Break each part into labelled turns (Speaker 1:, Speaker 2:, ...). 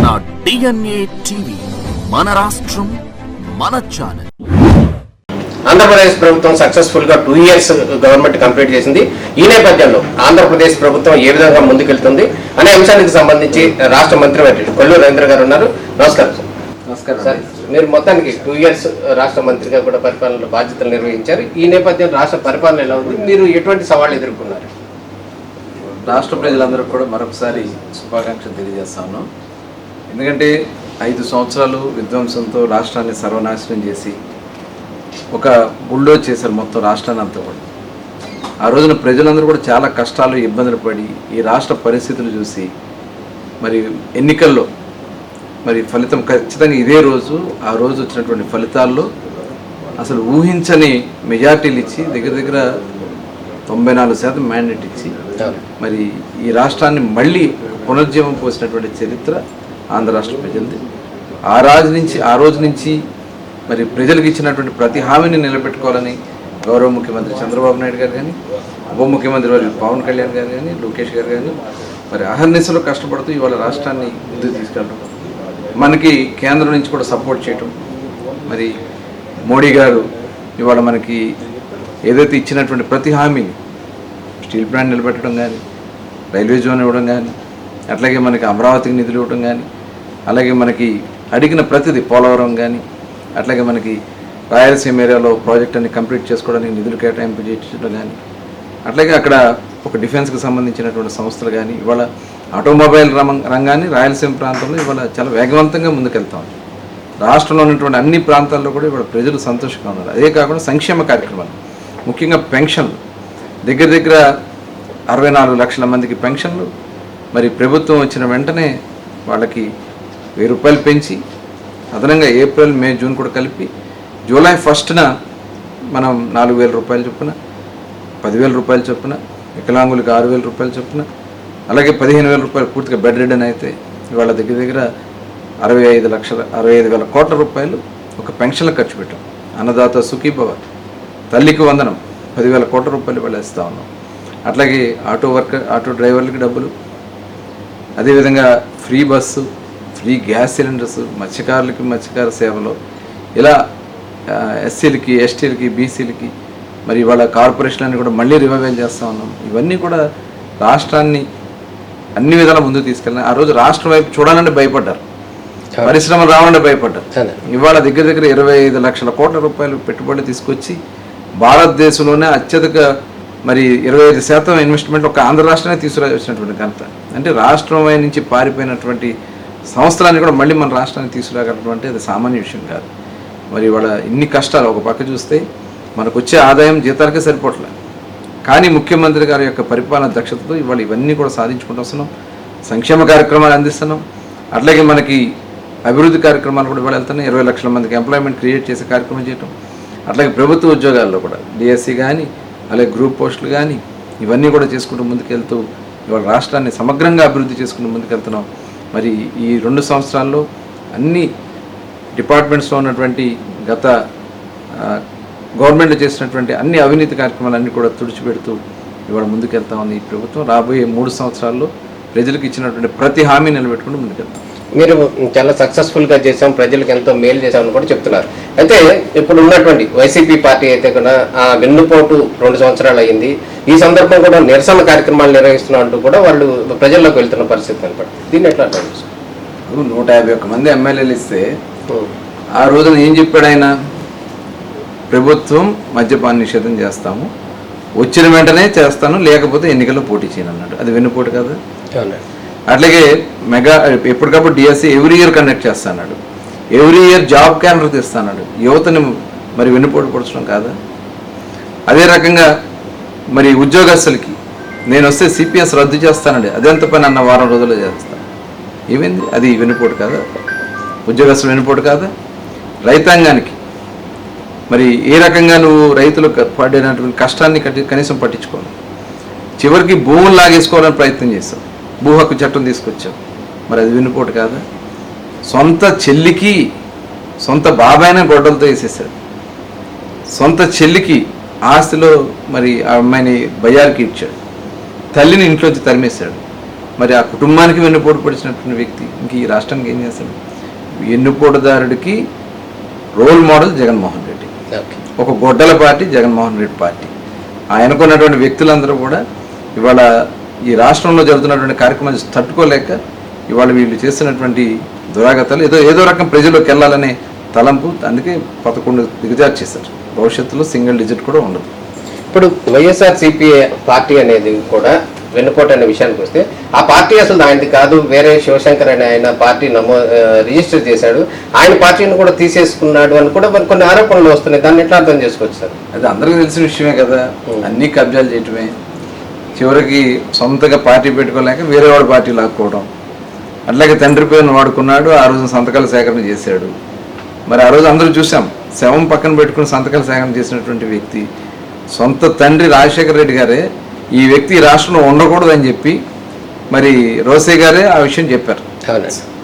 Speaker 1: మన DNA TV, మన రాష్ట్రం, మన ఛానల్.
Speaker 2: ఆంధ్రప్రదేశ్ ప్రభుత్వం సక్సెస్ఫుల్ గా 2 years గవర్నమెంట్ కంప్లీట్ చేసింది. ఈ నేపథ్యంలో ఆంధ్రప్రదేశ్ ప్రభుత్వం ఏ విధంగా ముందుకెళ్తుంది అనే అంశానికి సంబంధించి రాష్ట్ర మంత్రి కొల్లు రవీంద్ర గారు ఉన్నారు. నమస్కారం సార్.
Speaker 3: నమస్కారం
Speaker 2: సార్, మీరు మొత్తానికి 2 years రాష్ట్ర మంత్రిగా కూడా పరిపాలన బాధ్యతలు నిర్వహించారు. ఈ నేపథ్యంలో రాష్ట్ర పరిపాలన ఎలా ఉంది, మీరు ఎటువంటి సవాళ్ళు ఎదుర్కొన్నారు?
Speaker 3: రాష్ట్ర ప్రజలందరూ కూడా మరొకసారి శుభాకాంక్షలు తెలియజేస్తాను. ఎందుకంటే 5 సంవత్సరాలు విధ్వంసంతో రాష్ట్రాన్ని సర్వనాశనం చేసి ఒక బుల్డోజ్ చేశారు మొత్తం రాష్ట్రాన్ని అంతా కూడా. ఆ రోజున ప్రజలందరూ కూడా చాలా కష్టాలు ఇబ్బందులు పడి ఈ రాష్ట్ర పరిస్థితులు చూసి మరి ఎన్నికల్లో మరి ఫలితం ఖచ్చితంగా ఇదే రోజు, ఆ రోజు వచ్చినటువంటి ఫలితాల్లో అసలు ఊహించని మెజార్టీలు ఇచ్చి దగ్గర 94% మ్యాండేట్ ఇచ్చి మరి ఈ రాష్ట్రాన్ని మళ్ళీ పునర్జీవం పోసినటువంటి చరిత్ర ఆంధ్ర రాష్ట్ర ప్రజలది. ఆ రోజు నుంచి మరి ప్రజలకు ఇచ్చినటువంటి ప్రతి హామీని నిలబెట్టుకోవాలని గౌరవ ముఖ్యమంత్రి చంద్రబాబు నాయుడు గారు కానీ, ఉప ముఖ్యమంత్రి వారు పవన్ కళ్యాణ్ గారు కానీ, లోకేష్ గారు కానీ మరి అహర్నిశలో కష్టపడుతూ ఇవాళ రాష్ట్రాన్ని ముందుకు తీసుకెళ్ళడం, మనకి కేంద్రం నుంచి కూడా సపోర్ట్ చేయటం, మరి మోడీ గారు ఇవాళ మనకి ఏదైతే ఇచ్చినటువంటి ప్రతి హామీని స్టీల్ ప్లాంట్ నిలబెట్టడం కానీ, రైల్వే జోన్ ఇవ్వడం కానీ, అట్లాగే మనకి అమరావతికి నిధులు ఇవ్వడం కానీ, అలాగే మనకి అడిగిన ప్రతిదీ పోలవరం కానీ, అట్లాగే మనకి రాయలసీమ ఏరియాలో ప్రాజెక్ట్ అన్ని కంప్లీట్ చేసుకోవడానికి నిధులు కేటాయింపు చేయించడం కానీ, అట్లాగే అక్కడ ఒక డిఫెన్స్కి సంబంధించినటువంటి సంస్థలు కానీ, ఇవాళ ఆటోమొబైల్ రంగాన్ని రాయలసీమ ప్రాంతంలో ఇవాళ చాలా వేగవంతంగా ముందుకెళ్తాం. రాష్ట్రంలో ఉన్నటువంటి అన్ని ప్రాంతాల్లో కూడా ఇవాళ ప్రజలు సంతోషంగా ఉన్నారు. అదే కాకుండా సంక్షేమ కార్యక్రమాలు, ముఖ్యంగా పెన్షన్లు దగ్గర 64 లక్షల మందికి పెన్షన్లు మరి ప్రభుత్వం వచ్చిన వెంటనే వాళ్ళకి 1000 రూపాయలు పెంచి అదనంగా ఏప్రిల్, మే, జూన్ కూడా కలిపి జూలై 1న మనం 4000 రూపాయలు చొప్పున, 10,000 రూపాయలు చొప్పున, వికలాంగులకి 6,000 రూపాయలు చొప్పున, అలాగే 15,000 రూపాయలు పూర్తిగా బెడ్ రిడన్ అయితే ఇవాళ దగ్గర 65,000 కోట్ల రూపాయలు ఒక పెన్షన్లకు ఖర్చు పెట్టాం. అన్నదాత సుఖీభవ, తల్లికి వందనం 10,000 కోట్ల రూపాయలు ఇవాళ ఇస్తూ ఉన్నాం. అట్లాగే ఆటో డ్రైవర్లకి డబ్బులు, అదేవిధంగా free bus, free gas cylinders, మత్స్యకార సేవలు, ఇలా ఎస్సీలకి, ఎస్టీలకి, బీసీలకి మరి ఇవాళ కార్పొరేషన్లన్నీ కూడా మళ్ళీ రివైవల్ చేస్తూ ఉన్నాం. ఇవన్నీ కూడా రాష్ట్రాన్ని అన్ని విధాల ముందుకు తీసుకెళ్ళినాయి. ఆ రోజు రాష్ట్రం వైపు చూడాలంటే భయపడ్డారు, పరిశ్రమలు రావాలంటే భయపడ్డారు. ఇవాళ దగ్గర 25 లక్షల కోట్ల రూపాయలు పెట్టుబడులు తీసుకొచ్చి భారతదేశంలోనే అత్యధిక మరి 25% ఇన్వెస్ట్మెంట్ ఒక ఆంధ్ర రాష్ట్రమే తీసుకురావచ్చినటువంటి ఘనత. అంటే రాష్ట్రం నుంచి పారిపోయినటువంటి సంస్థలన్నీ కూడా మళ్ళీ మన రాష్ట్రానికి తీసుకురాగలటువంటి అది సామాన్య విషయం కాదు. మరి ఇవాళ ఇన్ని కష్టాలు ఒక పక్క చూస్తే మనకు వచ్చే ఆదాయం జీతాలకే సరిపోవట్లేదు. కానీ ముఖ్యమంత్రి గారి యొక్క పరిపాలన దక్షతతో ఇవాళ ఇవన్నీ కూడా సాధించుకుంటూ వస్తున్నాం. సంక్షేమ కార్యక్రమాలు అందిస్తున్నాం. అట్లాగే మనకి అభివృద్ధి కార్యక్రమాలు కూడా ఇవాళ వెళ్తున్నాయి. 20 లక్షల మందికి ఎంప్లాయ్మెంట్ క్రియేట్ చేసే కార్యక్రమం చేయటం, అట్లాగే ప్రభుత్వ ఉద్యోగాల్లో కూడా డిఎస్సి కానీ, అలాగే గ్రూప్ పోస్టులు కానీ ఇవన్నీ కూడా చేసుకుంటూ ముందుకెళ్తూ ఇవాళ రాష్ట్రాన్ని సమగ్రంగా అభివృద్ధి చేసుకుంటూ ముందుకెళ్తున్నాం. మరి ఈ 2 సంవత్సరాల్లో అన్ని డిపార్ట్మెంట్స్లో ఉన్నటువంటి గత గవర్నమెంట్ చేసినటువంటి అన్ని అవినీతి కార్యక్రమాలన్నీ కూడా తుడిచిపెడుతూ ఇవాళ ముందుకెళ్తా ఉంది ఈ ప్రభుత్వం. రాబోయే 3 సంవత్సరాల్లో ప్రజలకు ఇచ్చినటువంటి ప్రతి హామీ నిలబెట్టుకుంటూ ముందుకెళ్తాం.
Speaker 2: మీరు చాలా సక్సెస్ఫుల్గా చేసాం, ప్రజలకు ఎంతో మేలు చేశామని కూడా చెప్తున్నారు. అయితే ఇప్పుడు ఉన్నటువంటి వైసీపీ పార్టీ అయితే కూడా వెన్నుపోటు 2 సంవత్సరాలు అయ్యింది. ఈ సందర్భం కూడా నిరసన కార్యక్రమాలు నిర్వహిస్తున్నా అంటూ కూడా వాళ్ళు ప్రజల్లోకి వెళ్తున్న పరిస్థితి కనపడుతుంది. దీన్ని ఎట్లా అర్థం?
Speaker 3: 151 మంది ఎమ్మెల్యేలు ఇస్తే ఆ రోజున ఏం చెప్పాడు ఆయన? ప్రభుత్వం మద్యపాన నిషేధం చేస్తాము, వచ్చిన వెంటనే చేస్తాను, లేకపోతే ఎన్నికల్లో పోటీ చేయను అన్నాడు. అది వెన్నుపోటు కదా? అట్లాగే మెగా ఎప్పటికప్పుడు డిఎస్సి ఎవ్రీ ఇయర్ కండక్ట్ చేస్తాడు, ఎవ్రీ ఇయర్ జాబ్ క్యాలెండర్ తెస్తాడు. యువతని మరి వెన్నుపోటు పొడచడం కాదా? అదే రకంగా మరి ఉద్యోగస్తులకి నేను వస్తే సిపిఎస్ రద్దు చేస్తానండి, అదెంత పని అన్న వారం రోజుల్లో చేస్తాను. ఏమైంది? అది వెన్నుపోటు కాదా? ఉద్యోగస్తులు వెన్నుపోటు కాదా? రైతాంగానికి మరి ఏ రకంగా నువ్వు రైతులకు పడినటువంటి కష్టాన్ని కనీసం పట్టించుకోవాలి, చివరికి భూములు లాగేసుకోవాలని ప్రయత్నం చేస్తావు, భూ హక్కు చట్టం తీసుకొచ్చావు. మరి అది వెన్నుపోటు కాదా? సొంత చెల్లికి సొంత బాబాయినే గొడ్డలతో వేసేసాడు, సొంత చెల్లికి ఆస్తిలో మరి ఆ అమ్మాయిని బయ్యారికి ఇచ్చాడు, తల్లిని ఇంట్లోంచి తరిమేశాడు. మరి ఆ కుటుంబానికి వెన్నుపోటు పొడిచినటువంటి వ్యక్తి ఇంక ఈ రాష్ట్రానికి ఏం చేస్తాడు? వెన్నుపోటుదారుడికి రోల్ మోడల్ జగన్మోహన్ రెడ్డి, ఒక గొడ్డల పార్టీ జగన్మోహన్ రెడ్డి పార్టీ. ఆయనకున్నటువంటి వ్యక్తులందరూ కూడా ఇవాళ ఈ రాష్ట్రంలో జరుగుతున్నటువంటి కార్యక్రమాలు తట్టుకోలేక ఇవాళ వీళ్ళు చేస్తున్నటువంటి దురాగతాలు ఏదో రకం ప్రజల్లోకి వెళ్ళాలనే తలంపు, అందుకే 11 దిగజారు చేశారు. భవిష్యత్తులో సింగిల్ డిజిట్ కూడా ఉండదు.
Speaker 2: ఇప్పుడు వైఎస్ఆర్సీపీ పార్టీ అనేది కూడా వెన్నుపోటు అనే విషయానికి వస్తే ఆ పార్టీ అసలు ఆయనది కాదు, వేరే శివశంకర్ అని ఆయన పార్టీ రిజిస్టర్ చేశాడు, ఆయన పార్టీని కూడా తీసేసుకున్నాడు అని కూడా కొన్ని ఆరోపణలు వస్తున్నాయి. దాన్ని ఎట్లా అర్థం చేసుకోవచ్చు సార్?
Speaker 3: అది అందరికీ తెలిసిన విషయమే కదా. అన్ని కబ్జాలు చేయటమే, చివరికి సొంతగా పార్టీ పెట్టుకోలేక వేరే వాడు పార్టీ లాక్కోవడం. అట్లాగే తండ్రి పేరును వాడుకున్నాడు, ఆ రోజు సంతకాల సేకరణ చేశాడు. మరి ఆ రోజు అందరూ చూసాం, శవం పక్కన పెట్టుకుని సంతకాల సేకరణ చేసినటువంటి వ్యక్తి సొంత తండ్రి రాజశేఖర రెడ్డి గారే ఈ వ్యక్తి రాష్ట్రంలో ఉండకూడదని చెప్పి మరి రోసే గారే ఆ విషయం చెప్పారు,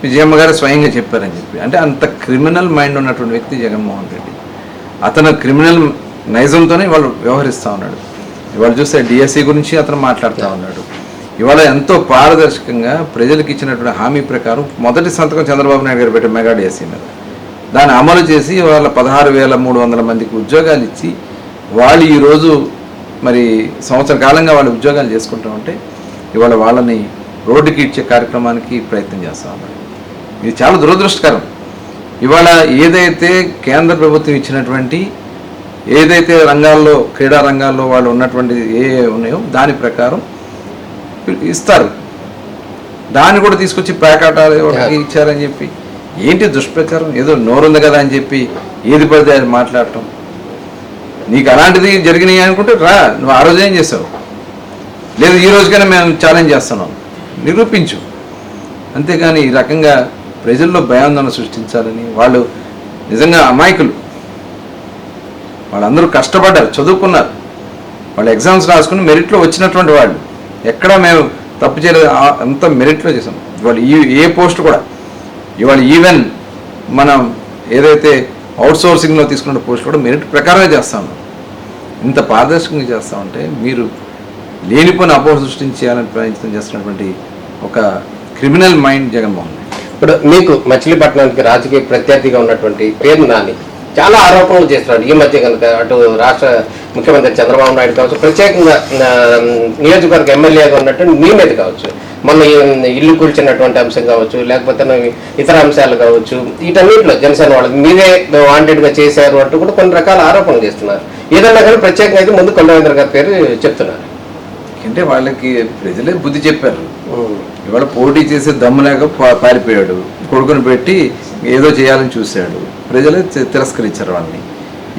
Speaker 3: విజయమ్మ గారు స్వయంగా చెప్పారని చెప్పి. అంటే అంత క్రిమినల్ మైండ్ ఉన్నటువంటి వ్యక్తి జగన్మోహన్ రెడ్డి. అతను క్రిమినల్ నైజంతోనే ఇవాళ వ్యవహరిస్తూ ఉన్నాడు. ఇవాళ చూస్తే డిఎస్సి గురించి అతను మాట్లాడుతూ ఉన్నాడు. ఇవాళ ఎంతో పారదర్శకంగా ప్రజలకు ఇచ్చినటువంటి హామీ ప్రకారం మొదటి సంతకం చంద్రబాబు నాయుడు గారు పెట్టారు మెగా డిఎస్సి మీద. దాన్ని అమలు చేసి ఇవాళ 16,300 మందికి ఉద్యోగాలు ఇచ్చి వాళ్ళు ఈరోజు మరి సంవత్సర కాలంగా వాళ్ళు ఉద్యోగాలు చేసుకుంటూ ఉంటే ఇవాళ వాళ్ళని రోడ్డుకి ఇచ్చే కార్యక్రమానికి ప్రయత్నం చేస్తూ ఉన్నారు. ఇది చాలా దురదృష్టకరం. ఇవాళ ఏదైతే కేంద్ర ప్రభుత్వం ఇచ్చినటువంటి ఏదైతే రంగాల్లో క్రీడా రంగాల్లో వాళ్ళు ఉన్నటువంటి ఉన్నాయో దాని ప్రకారం ఇస్తారు, దాన్ని కూడా తీసుకొచ్చి ప్యాకెటాలు ఇచ్చారని చెప్పి ఏంటి దుష్ప్రచారం? ఏదో నోరుంది కదా అని చెప్పి ఏది పడితే అది మాట్లాడటం. నీకు అలాంటిది జరిగినాయి అనుకుంటే రా, నువ్వు ఆ రోజు ఏం చేసావు, లేదు ఈ రోజుకైనా మేము ఛాలెంజ్ చేస్తున్నాం, నిరూపించు. అంతేగాని ఈ రకంగా ప్రజల్లో భయాందోళన సృష్టించాలని వాళ్ళు నిజంగా అమాయకులు. వాళ్ళందరూ కష్టపడ్డారు, చదువుకున్నారు, వాళ్ళు ఎగ్జామ్స్ రాసుకుని మెరిట్లో వచ్చినటువంటి వాళ్ళు. ఎక్కడా మేము తప్పు చేయలేదు, అంత మెరిట్లో చేసాం. ఇవాళ ఏ పోస్ట్ కూడా ఇవాళ ఈవెన్ మనం ఏదైతే అవుట్సోర్సింగ్లో తీసుకున్న పోస్ట్ కూడా మెరిట్ ప్రకారమే చేస్తాము. ఇంత పారదర్శకంగా చేస్తామంటే మీరు లేనిపోయిన అపోహ సృష్టించాలని ప్రయత్నం చేస్తున్నటువంటి ఒక క్రిమినల్ మైండ్ జగన్మోహన్ రెడ్డి.
Speaker 2: ఇప్పుడు మీకు మచిలీపట్నానికి రాజకీయ ప్రత్యర్థిగా ఉన్నటువంటి పేరు నాని చాలా ఆరోపణలు చేస్తున్నాడు. ఈ మధ్య కనుక అటు రాష్ట్ర ముఖ్యమంత్రి చంద్రబాబు నాయుడు కావచ్చు, ప్రత్యేకంగా నియోజకవర్గ ఎమ్మెల్యేగా ఉన్నట్టు మీ మీద కావచ్చు, మొన్న ఇల్లు కూల్చినటువంటి అంశం కావచ్చు, లేకపోతే ఇతర అంశాలు కావచ్చు, వీటన్నిటిలో జనసేన వాళ్ళకి మీరే వాంటెడ్గా చేశారు అంటూ కూడా కొన్ని రకాల ఆరోపణలు చేస్తున్నారు. ఏదన్నా కానీ ప్రత్యేకంగా అయితే ముందు కొండవేంద్ర గారి పేరు చెప్తున్నారు.
Speaker 3: అంటే వాళ్ళకి ప్రజలే బుద్ధి చెప్పారు. ఇవాళ పోటీ చేసే దమ్ము లేక పారిపోయాడు, కొడుకుని పెట్టి ఏదో చేయాలని చూశాడు, ప్రజలే తిరస్కరించారు వాళ్ళని.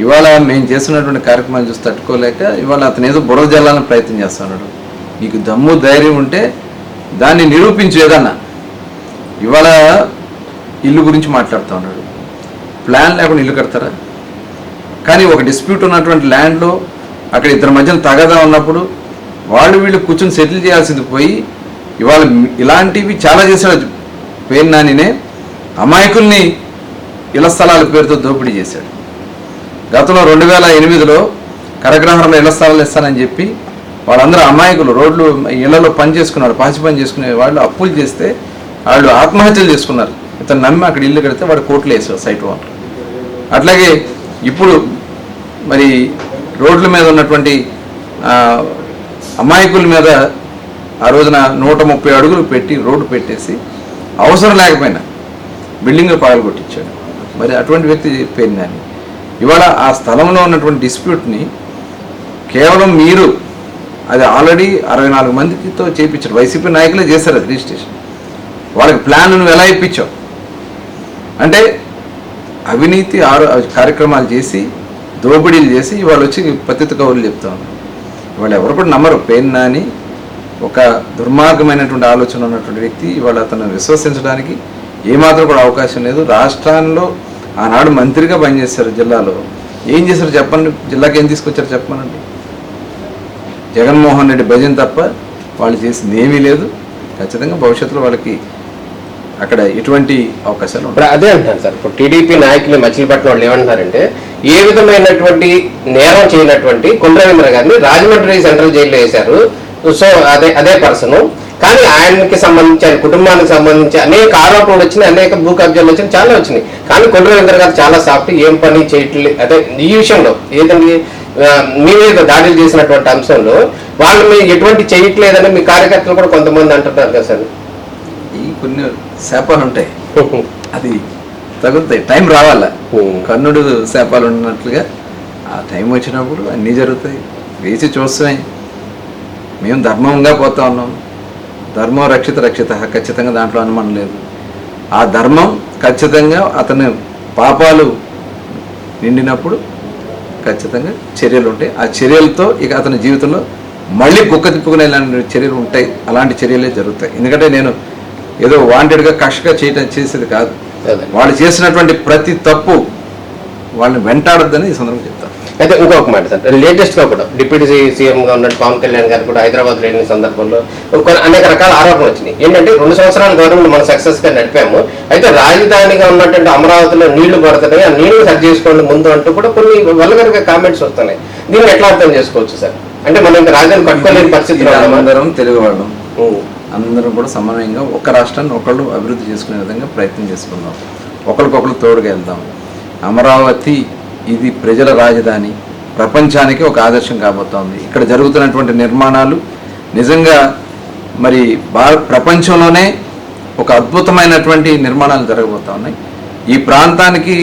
Speaker 3: ఇవాళ మేము చేస్తున్నటువంటి కార్యక్రమాలు చూసి తట్టుకోలేక ఇవాళ అతను ఏదో బురద జల్లాలని ప్రయత్నం చేస్తున్నాడు. నీకు దమ్ము ధైర్యం ఉంటే దాన్ని నిరూపించు ఏదన్నా. ఇవాళ ఇల్లు గురించి మాట్లాడుతూ ఉన్నాడు, ప్లాన్ లేకుండా ఇల్లు కడతారా? కానీ ఒక డిస్ప్యూట్ ఉన్నటువంటి ల్యాండ్లో అక్కడ ఇద్దరి మధ్యన తగదా ఉన్నప్పుడు వీళ్ళు కూర్చొని సెటిల్ చేయాల్సింది పోయి ఇవాళ ఇలాంటివి చాలా చేశాడు. పేరు నానినే అమాయకుల్ని ఇళ్ల స్థలాల పేరుతో దోపిడీ చేశాడు. గతంలో 2008లో కరగ్రహంలో ఇళ్ల స్థలాలు ఇస్తానని చెప్పి వాళ్ళందరూ అమాయకులు రోడ్లు ఇళ్లలో పని చేసుకున్నారు, పాచి పని చేసుకునే వాళ్ళు అప్పులు చేస్తే వాళ్ళు ఆత్మహత్యలు చేసుకున్నారు. ఇతను నమ్మి అక్కడ ఇల్లు కడితే వాడు కోట్లు వేసారు సైట్ ఓనర్. అట్లాగే ఇప్పుడు మరి రోడ్ల మీద ఉన్నటువంటి అమాయకుల మీద ఆ రోజున 130 అడుగులు పెట్టి రోడ్డు పెట్టేసి అవసరం లేకపోయినా బిల్డింగ్లు పగలగొట్టించాడు. మరి అటువంటి వ్యక్తి పేరు నాని. ఇవాళ ఆ స్థలంలో ఉన్నటువంటి డిస్ప్యూట్ని కేవలం మీరు అది ఆల్రెడీ 64 మందితో చేయించారు, వైసీపీ నాయకులే చేశారు అది రిజిస్ట్రేషన్. వాళ్ళకి ప్లాన్ నువ్వు ఎలా ఇప్పించావు అంటే అవినీతి కార్యక్రమాలు చేసి దోపిడీలు చేసి ఇవాళ వచ్చి పతిత కౌరులు చెప్తా ఉన్నారు. ఇవాళ ఎవరు కూడా నమ్మరు. పేరు నాని ఒక దుర్మార్గమైనటువంటి ఆలోచన ఉన్నటువంటి వ్యక్తి. ఇవాళ అతను విశ్వసించడానికి ఏమాత్రం కూడా అవకాశం లేదు. రాష్ట్రాల్లో ఆనాడు మంత్రిగా పనిచేశారు, జిల్లాలో ఏం చేశారు చెప్పండి, జిల్లాకి ఏం తీసుకొచ్చారు చెప్పమనండి. జగన్మోహన్ రెడ్డి భజన తప్ప వాళ్ళు చేసింది ఏమీ లేదు. ఖచ్చితంగా భవిష్యత్తులో వాళ్ళకి అక్కడ ఎటువంటి అవకాశాలు ఉంటాయి.
Speaker 2: అదే అంటారు సార్, ఇప్పుడు టీడీపీ నాయకులు మచిలీపట్నం వాళ్ళు ఏమంటున్నారంటే ఏ విధమైనటువంటి నేరం చేయనటువంటి కొండవేంద్ర గారిని రాజమండ్రి సెంట్రల్ జైల్లో వేశారు. సో అదే పర్సన్ కానీ ఆయనకి సంబంధించి ఆయన కుటుంబానికి సంబంధించి అనేక ఆరోపణలు వచ్చినాయి, అనేక భూ కబ్జాలు వచ్చినాయి, చాలా వచ్చినాయి. కానీ కొండ రవీంద్ర గారు చాలా సాఫ్ట్, ఏం పని చేయట్లేదు. అదే ఈ విషయంలో ఏదండి మీ మీద దాడులు చేసినటువంటి అంశంలో వాళ్ళు మీరు ఎటువంటి చేయట్లేదని మీ కార్యకర్తలు కూడా కొంతమంది అంటున్నారు కదా సార్.
Speaker 3: ఈ కొన్ని శాపాలు ఉంటాయి, అది తగులుతాయి, టైం రావాలా. కర్ణుడు శాపాలు ఉన్నట్లుగా ఆ టైం వచ్చినప్పుడు అన్నీ జరుగుతాయి. వేసి చూస్తామే. మేము ధర్మంగా పోతా ఉన్నాం. ధర్మం రక్షిత ఖచ్చితంగా దాంట్లో అనుమానం లేదు. ఆ ధర్మం ఖచ్చితంగా అతని పాపాలు నిండినప్పుడు ఖచ్చితంగా చర్యలు ఉంటాయి. ఆ చర్యలతో ఇక అతని జీవితంలో మళ్ళీ కుక్క తిప్పుకునే చర్యలు ఉంటాయి. అలాంటి చర్యలే జరుగుతాయి. ఎందుకంటే నేను ఏదో వాంటెడ్గా కక్షగా చేసేది కాదు. వాళ్ళు చేసినటువంటి ప్రతి తప్పు వాళ్ళని వెంటాడొద్దని ఈ సందర్భంగా చెప్తాను.
Speaker 2: అయితే ఇంకొక మాట సార్, లేటెస్ట్ గా కూడా డిప్యూటీ సీఎంగా ఉన్నట్టు పవన్ కళ్యాణ్ గారు కూడా హైదరాబాద్ వెళ్ళిన సందర్భంలో అనేక రకాల ఆరోపణలు వచ్చినాయి. ఏంటంటే 2 సంవత్సరాల గవర్నమెంట్ మనం సక్సెస్ గా నడిపాము, అయితే రాజధానిగా ఉన్నటువంటి అమరావతిలో నీళ్లు పడుతున్నాయి, ఆ నీళ్లు సరి చేసుకోండి ముందు అంటూ కూడా కొన్ని వల్గర్గా కామెంట్స్ వస్తున్నాయి. దీన్ని ఎట్లా అర్థం చేసుకోవచ్చు సార్? అంటే మనం ఇంకా రాజధాని కట్టుకోలేని పరిస్థితిలో
Speaker 3: అందరం తెలుగు వాళ్ళం, అందరం కూడా సమన్వయంగా ఒక రాష్ట్రాన్ని ఒకళ్ళు అభివృద్ధి చేసుకునే విధంగా ప్రయత్నం చేసుకుందాం, ఒకరికొకరు తోడుగా వెళ్దాం. అమరావతి ఇది ప్రజల రాజధాని, ప్రపంచానికి ఒక ఆదర్శం కాబోతోంది. ఇక్కడ జరుగుతున్నటువంటి నిర్మాణాలు నిజంగా మరి ప్రపంచంలోనే ఒక అద్భుతమైనటువంటి నిర్మాణాలు జరగబోతూ ఉన్నాయి. ఈ ప్రాంతానికి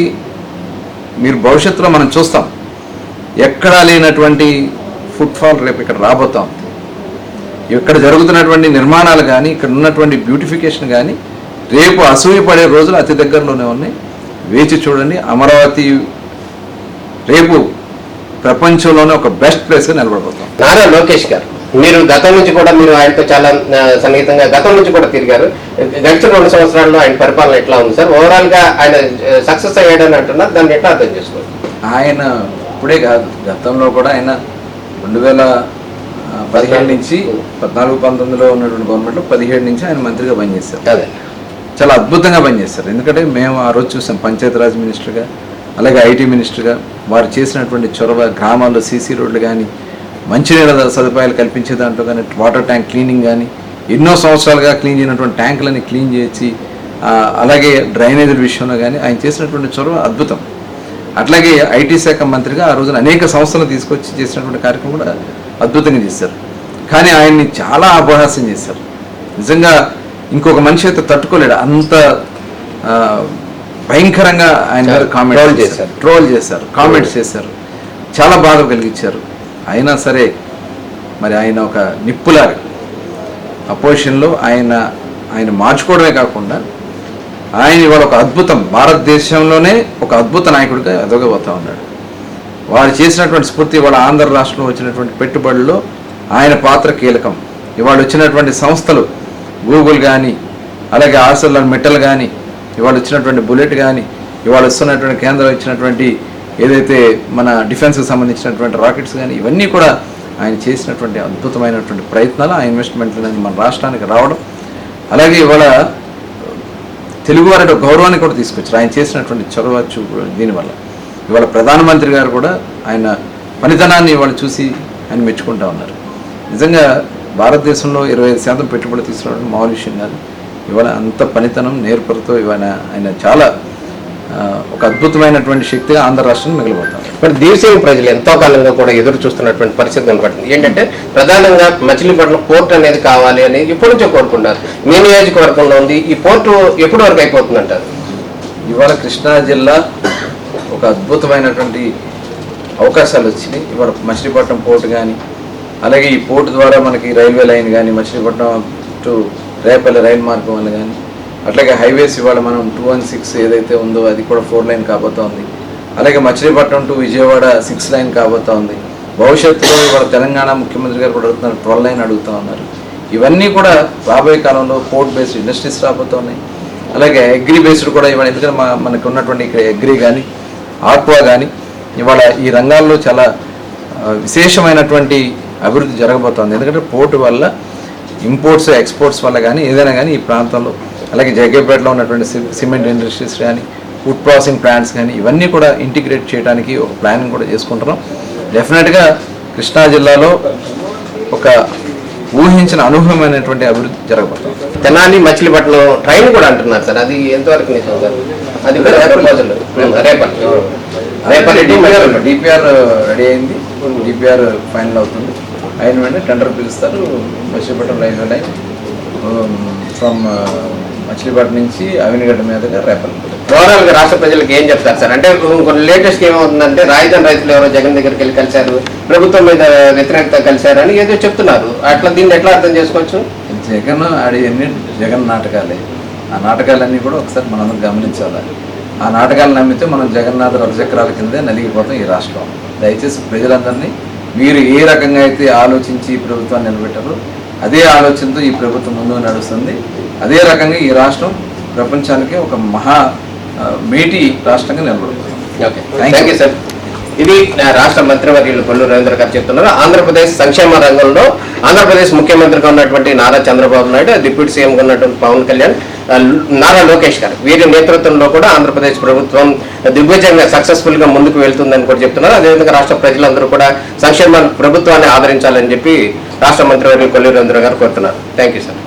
Speaker 3: మీరు భవిష్యత్తులో మనం చూస్తాం, ఎక్కడా లేనటువంటి ఫుట్ఫాల్ రేపు ఇక్కడ రాబోతాం. ఇక్కడ జరుగుతున్నటువంటి నిర్మాణాలు కానీ, ఇక్కడ ఉన్నటువంటి బ్యూటిఫికేషన్ కానీ రేపు అసూయపడే రోజులు అతి దగ్గరలోనే ఉన్నాయి. వేచి చూడండి. అమరావతి రేపు ప్రపంచంలోనే ఒక బెస్ట్ ప్లేస్గా నిలబడిపోతాం.
Speaker 2: నారా లోకేష్ గారు, మీరు గతం నుంచి కూడా మీరు ఆయనతో చాలా సన్నిహితంగా గతం నుంచి కూడా తిరిగారు. గడిచిన 2 సంవత్సరాల్లో ఆయన పరిపాలన ఎట్లా ఉంది సార్? ఓవరాల్ గా ఆయన సక్సెస్ అయ్యాడని అంటున్నారు, దాన్ని ఎట్లా అర్థం చేసుకోవాలి?
Speaker 3: ఆయన ఇప్పుడే కాదు, గతంలో కూడా ఆయన 2017 నుంచి 14-19లో ఉన్నటువంటి గవర్నమెంట్లో 17 నుంచి ఆయన మంత్రిగా పనిచేశారు.
Speaker 2: అదే
Speaker 3: చాలా అద్భుతంగా పనిచేస్తారు. ఎందుకంటే మేము ఆ రోజు చూసాం, పంచాయతీరాజ్ మినిస్టర్గా అలాగే ఐటీ మినిస్టర్గా వారు చేసినటువంటి చొరవ, గ్రామాల్లో సీసీ రోడ్లు కానీ, మంచినీళ్ళ సదుపాయాలు కల్పించే దాంట్లో కానీ, వాటర్ ట్యాంక్ క్లీనింగ్ కానీ, ఎన్నో సంవత్సరాలుగా క్లీన్ చేయనటువంటి ట్యాంకులని క్లీన్ చేసి, అలాగే డ్రైనేజీల విషయంలో కానీ ఆయన చేసినటువంటి చొరవ అద్భుతం. అట్లాగే ఐటీ శాఖ మంత్రిగా ఆ రోజున అనేక సంస్థలు తీసుకొచ్చి చేసినటువంటి కార్యక్రమం కూడా అద్భుతంగా చేశారు. కానీ ఆయన్ని చాలా అపహాస్యం చేశారు. నిజంగా ఇంకొక మనిషి అయితే తట్టుకోలేడు, అంత భయంకరంగా ఆయన ట్రోల్ చేశారు, కామెంట్స్ చేశారు, చాలా బాధ కలిగించారు. అయినా సరే మరి ఆయన ఒక నిప్పులాగా అపోజిషన్లో ఆయన మార్చుకోవడమే కాకుండా ఆయన ఇవాళ ఒక అద్భుతం, భారతదేశంలోనే ఒక అద్భుత నాయకుడిగా ఎదగబోతా ఉన్నాడు. వారు చేసినటువంటి స్ఫూర్తి, ఇవాళ ఆంధ్ర రాష్ట్రంలో వచ్చినటువంటి పెట్టుబడుల్లో ఆయన పాత్ర కీలకం. ఇవాళ వచ్చినటువంటి సంస్థలు గూగుల్ కానీ, అలాగే ఆర్సెలర్ మెటల్ కానీ, ఇవాళ వచ్చినటువంటి బుల్లెట్ కానీ, ఇవాళ వస్తున్నటువంటి కేంద్రం ఇచ్చినటువంటి ఏదైతే మన డిఫెన్స్కి సంబంధించినటువంటి రాకెట్స్ కానీ, ఇవన్నీ కూడా ఆయన చేసినటువంటి అద్భుతమైనటువంటి ప్రయత్నాలు, ఆ ఇన్వెస్ట్మెంట్లు మన రాష్ట్రానికి రావడం, అలాగే ఇవాళ తెలుగువారి గౌరవాన్ని కూడా తీసుకొచ్చారు ఆయన చేసినటువంటి చొరవ దీనివల్ల. ఇవాళ ప్రధానమంత్రి గారు కూడా ఆయన పనితనాన్ని ఇవాళ చూసి ఆయన మెచ్చుకుంటా ఉన్నారు. నిజంగా భారతదేశంలో 25% పెట్టుబడులు తీసుకురావడం మామూలు విషయం కాదు. ఇవాళ అంత పనితనం, నేర్పరితో ఇవాళ ఆయన చాలా ఒక అద్భుతమైనటువంటి శక్తిగా ఆంధ్ర రాష్ట్రం మిగిలిపోతారు.
Speaker 2: మరి దేశీయ ప్రజలు ఎంతో కాలంగా కూడా ఎదురు చూస్తున్నటువంటి పరిస్థితి కనపడుతుంది. ఏంటంటే ప్రధానంగా మచిలీపట్నం పోర్ట్ అనేది కావాలి అని ఎప్పటి నుంచో కోరుకుంటారు. మీ నియోజకవర్గంలో ఉంది, ఈ పోర్టు ఎప్పటి వరకు అయిపోతుంది అంటారు?
Speaker 3: ఇవాళ కృష్ణా జిల్లా ఒక అద్భుతమైనటువంటి అవకాశాలు వచ్చినాయి. ఇవాళ మచిలీపట్నం పోర్టు కానీ, అలాగే ఈ పోర్టు ద్వారా మనకి రైల్వే లైన్ కానీ, మచిలీపట్నం టు రేపల్లి రైలు మార్గం వల్ల కానీ, అట్లాగే హైవేస్ ఇవాళ మనం 216 ఏదైతే ఉందో అది కూడా 4 లైన్ కాబోతా ఉంది. అలాగే మచిలీపట్నం టు విజయవాడ 6 లైన్ కాబోతా ఉంది. భవిష్యత్తులో ఇవాళ తెలంగాణ ముఖ్యమంత్రి గారు కూడా అడుగుతున్నారు, 12 లైన్ అడుగుతూ ఉన్నారు. ఇవన్నీ కూడా రాబోయే కాలంలో పోర్ట్ బేస్డ్ ఇండస్ట్రీస్ రాబోతూ ఉన్నాయి. అలాగే అగ్రి బేస్డ్ కూడా ఇవాళ, ఎందుకంటే మనకు ఉన్నటువంటి ఇక్కడ అగ్రి కానీ, ఆక్వా కానీ, ఇవాళ ఈ రంగాల్లో చాలా విశేషమైనటువంటి అభివృద్ధి జరగబోతోంది. ఎందుకంటే పోర్టు వల్ల ఇంపోర్ట్స్ ఎక్స్పోర్ట్స్ వల్ల కానీ ఏదైనా కానీ ఈ ప్రాంతంలో, అలాగే జగ్గేపేటలో ఉన్నటువంటి సిమెంట్ ఇండస్ట్రీస్ కానీ, ఫుడ్ ప్రాసెసింగ్ ప్లాంట్స్ కానీ, ఇవన్నీ కూడా ఇంటిగ్రేట్ చేయడానికి ఒక ప్లానింగ్ కూడా చేసుకుంటున్నాం. డెఫినెట్గా కృష్ణా జిల్లాలో ఒక ఊహించిన అనూహ్యమైనటువంటి అభివృద్ధి జరగబోతుంది.
Speaker 2: తెనాలి మచిలీపట్నం ట్రైన్ కూడా అంటున్నారు సార్, అది ఎంతవరకు నిజం సార్? అది కూడా రేపల్లి
Speaker 3: డిపిఆర్ రెడీ అయింది, డిపిఆర్ ఫైనల్ అవుతుంది. అయిన వెంటనే టెండర్ పిలుస్తారు. Machilipatnam railway line from Machilipatnam నుంచి అవినిగడ్డ మీదుగా రేపల్లి.
Speaker 2: ఓవరాల్ గా రాష్ట్ర ప్రజలకు ఏం చెప్తారు సార్? అంటే కొన్ని లేటెస్ట్ ఏమవుతుందంటే రాజధాని రైతులు ఎవరో జగన్ దగ్గరికి వెళ్ళి కలిశారు, ప్రభుత్వం మీద వ్యతిరేకత కలిశారు అని ఏదో చెప్తున్నారు. అట్లా దీన్ని ఎట్లా అర్థం చేసుకోవచ్చు?
Speaker 3: జగన్ ఆడేవన్నీ జగన్ నాటకాలే. ఆ నాటకాలన్నీ కూడా ఒకసారి మనం గమనించాలి. ఆ నాటకాలు నమ్మితే మనం జగన్నాథ రథచక్రాల కిందే నలిగిపోతాం ఈ రాష్ట్రం. దయచేసి ప్రజలందరినీ మీరు ఏ రకంగా అయితే ఆలోచించి ఈ ప్రభుత్వాన్ని నిలబెట్టారో అదే ఆలోచనతో ఈ ప్రభుత్వం ముందుకు నడుస్తుంది. అదే రకంగా ఈ రాష్ట్రం ప్రపంచానికి ఒక మహా మేటి రాష్ట్రంగా నిలబడుతుంది.
Speaker 2: Okay, thank you sir. ఇది రాష్ట్ర మంత్రివర్యులు కొల్లు రవీంద్ర గారు చెప్తున్నారు. ఆంధ్రప్రదేశ్ సంక్షేమ రంగంలో ఆంధ్రప్రదేశ్ ముఖ్యమంత్రిగా ఉన్నటువంటి నారా చంద్రబాబు నాయుడు, డిప్యూటీ సీఎంగా ఉన్నటువంటి పవన్ కళ్యాణ్, నారా లోకేష్ గారు, వీరి నేతృత్వంలో కూడా ఆంధ్రప్రదేశ్ ప్రభుత్వం దిగ్విజయంగా సక్సెస్ఫుల్ గా ముందుకు వెళ్తుందని కూడా చెప్తున్నారు. అదేవిధంగా రాష్ట్ర ప్రజలందరూ కూడా సంక్షేమ ప్రభుత్వాన్ని ఆదరించాలని చెప్పి రాష్ట్ర మంత్రివర్యులు కొల్లు రవీంద్ర గారు కోరుతున్నారు. Thank you sir.